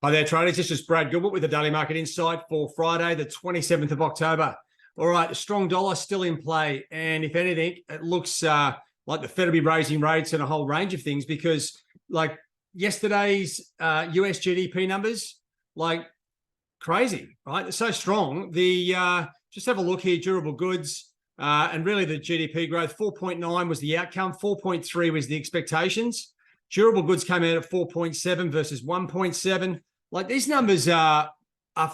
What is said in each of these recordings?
Hi there, traders. This is Brad Gilbert with the Daily Market Insight for Friday, the 27th of October. All right, the strong dollar still in play. And if anything, it looks like the Fed will be raising rates and a whole range of things because like yesterday's US GDP numbers, like crazy, right? They're so strong. Just have a look here, durable goods, and really the GDP growth, 4.9 was the outcome, 4.3 was the expectations. Durable goods came out at 4.7 versus 1.7. Like these numbers are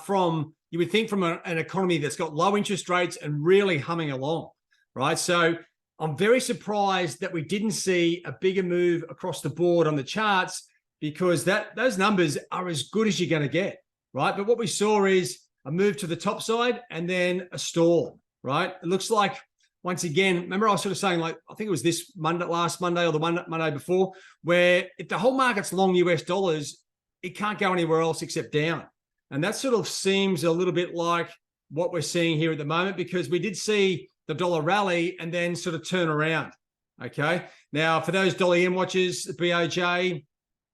from, you would think from an economy that's got low interest rates and really humming along, right? So I'm very surprised that we didn't see a bigger move across the board on the charts because those numbers are as good as you're going to get, right? But what we saw is a move to the top side and then a stall, right? It looks like, once again, remember I was sort of saying, like, I think it was this Monday, last Monday or the Monday before, where if the whole market's long US dollars, it can't go anywhere else except down. And that sort of seems a little bit like what we're seeing here at the moment because we did see the dollar rally and then sort of turn around, okay? Now, for those dollar yen watchers, the BOJ,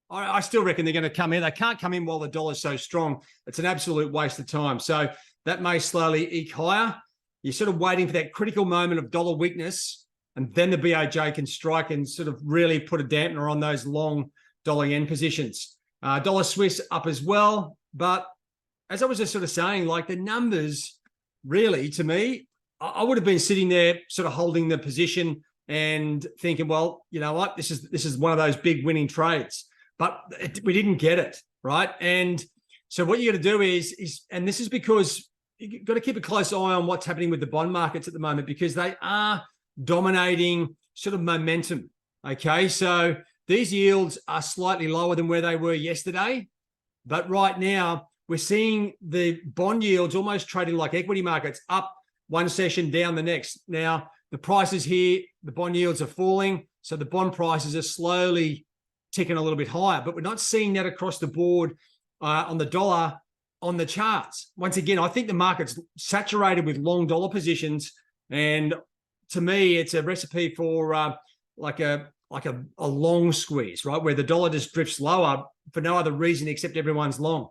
I still reckon they're going to come in. They can't come in while the dollar's so strong. It's an absolute waste of time. So that may slowly eke higher. You're sort of waiting for that critical moment of dollar weakness, and then the BOJ can strike and sort of really put a dampener on those long dollar yen positions. Dollar Swiss up as well. But as I was just sort of saying, like the numbers really, to me, I would have been sitting there sort of holding the position and thinking, well, you know what, this is one of those big winning trades. But we didn't get it, right? And so what you got to do is, and this is because you've got to keep a close eye on what's happening with the bond markets at the moment because they are dominating sort of momentum, okay? So these yields are slightly lower than where they were yesterday, but right now we're seeing the bond yields almost trading like equity markets, up one session, down the next. Now, the prices here, the bond yields are falling, so the bond prices are slowly ticking a little bit higher, but we're not seeing that across the board on the dollar on the charts. Once again, I think the market's saturated with long dollar positions, and to me, it's a recipe for like a long squeeze, right? Where the dollar just drifts lower for no other reason except everyone's long.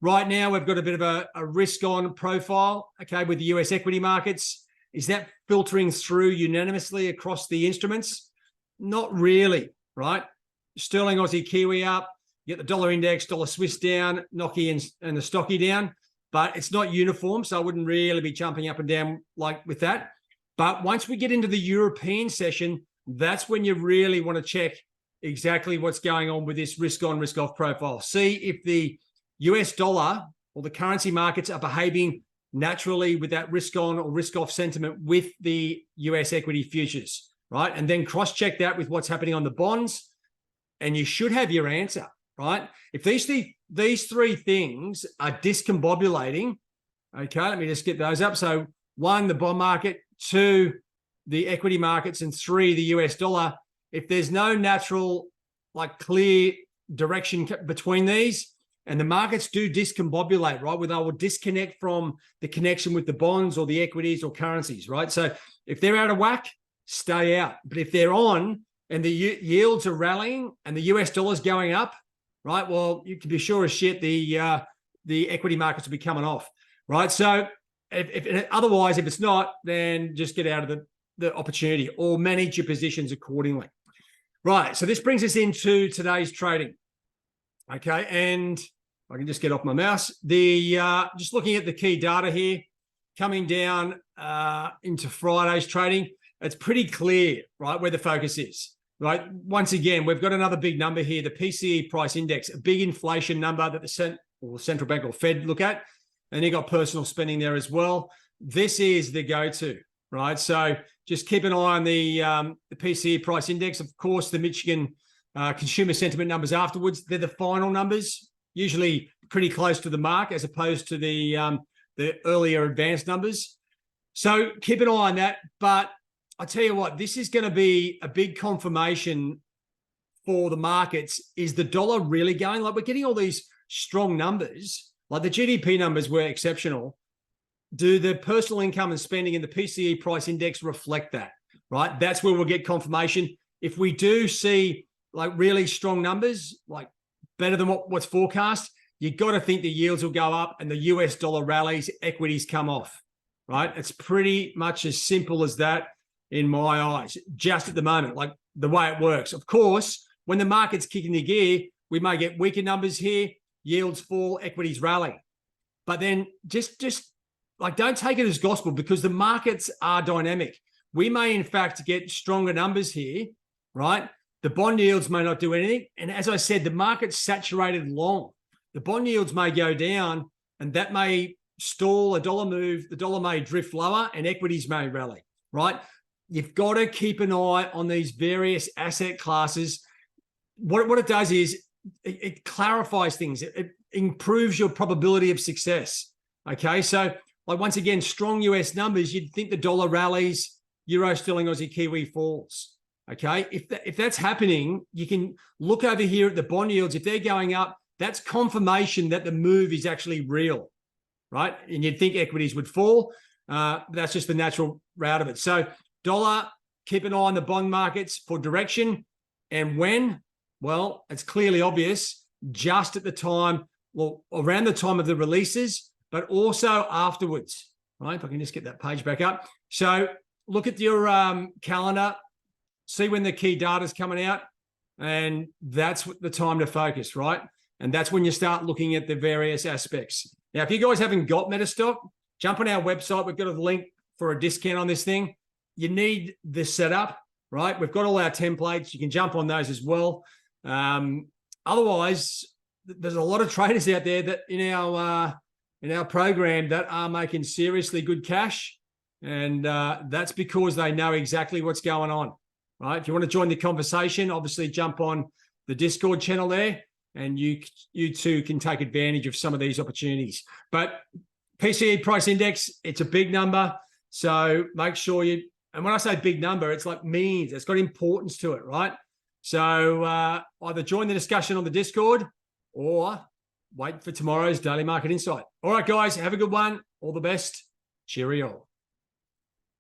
Right now, we've got a bit of a risk-on profile, okay, with the US equity markets. Is that filtering through unanimously across the instruments? Not really, right? Sterling, Aussie, Kiwi up. You get the dollar index, dollar Swiss down, NOKI and the Stocky down, but it's not uniform, so I wouldn't really be jumping up and down like with that. But once we get into the European session, that's when you really want to check exactly what's going on with this risk-on, risk-off profile. See if the US dollar or the currency markets are behaving naturally with that risk-on or risk-off sentiment with the US equity futures, right? And then cross-check that with what's happening on the bonds, and you should have your answer, right? If these three things are discombobulating, okay, let me just get those up. So 1, the bond market, 2, the equity markets, and 3, the US dollar. If there's no natural, like clear direction between these, and the markets do discombobulate, right, where they will disconnect from the connection with the bonds or the equities or currencies, right? So if they're out of whack, stay out. But if they're on and the yields are rallying and the US dollar's going up, right, well, you can be sure as shit the equity markets will be coming off, right? So otherwise, if it's not, then just get out of the opportunity or manage your positions accordingly. Right, so this brings us into today's trading. Okay, and I can just get off my mouse. Just looking at the key data here, coming down into Friday's trading, it's pretty clear, right, where the focus is. Right, once again, we've got another big number here, the PCE Price Index, a big inflation number that the central bank or Fed look at, and you got personal spending there as well. This is the go-to, right? So just keep an eye on the PCE Price Index. Of course, the Michigan consumer sentiment numbers afterwards, they're the final numbers, usually pretty close to the mark as opposed to the earlier advanced numbers. So keep an eye on that. But I tell you what, this is going to be a big confirmation for the markets. Is the dollar really going? Like, we're getting all these strong numbers, like the GDP numbers were exceptional. Do the personal income and spending in the PCE Price Index reflect that, right? That's where we'll get confirmation. If we do see like really strong numbers, like better than what's forecast, you got to think the yields will go up and the US dollar rallies, equities come off, right? It's pretty much as simple as that in my eyes, just at the moment, like the way it works. Of course, when the market's kicking the gear, we may get weaker numbers here, yields fall, equities rally. But then just like, don't take it as gospel, because the markets are dynamic. We may, in fact, get stronger numbers here, right? The bond yields may not do anything. And as I said, the market's saturated long. The bond yields may go down, and that may stall a dollar move. The dollar may drift lower and equities may rally, right? You've got to keep an eye on these various asset classes. What it does is it clarifies things. It improves your probability of success, okay? So, like, once again, strong US numbers, you'd think the dollar rallies, euro, sterling, Aussie, Kiwi falls, okay? If that's happening, you can look over here at the bond yields. If they're going up, that's confirmation that the move is actually real, right? And you'd think equities would fall. That's just the natural route of it. So dollar, keep an eye on the bond markets for direction. And when? Well, it's clearly obvious, just at the time, well, around the time of the releases, but also afterwards, right? If I can just get that page back up. So look at your calendar, see when the key data is coming out, and that's the time to focus, right? And that's when you start looking at the various aspects. Now, if you guys haven't got Metastock, jump on our website. We've got a link for a discount on this thing. You need this setup, right? We've got all our templates. You can jump on those as well. Otherwise, there's a lot of traders out there that in our program that are making seriously good cash. And that's because they know exactly what's going on, right? If you want to join the conversation, obviously jump on the Discord channel there, and you too can take advantage of some of these opportunities. But PCE price index, it's a big number. So make sure and when I say big number, it's like means, it's got importance to it, right? So either join the discussion on the Discord or wait for tomorrow's Daily Market Insight. All right, guys, have a good one. All the best. Cheerio.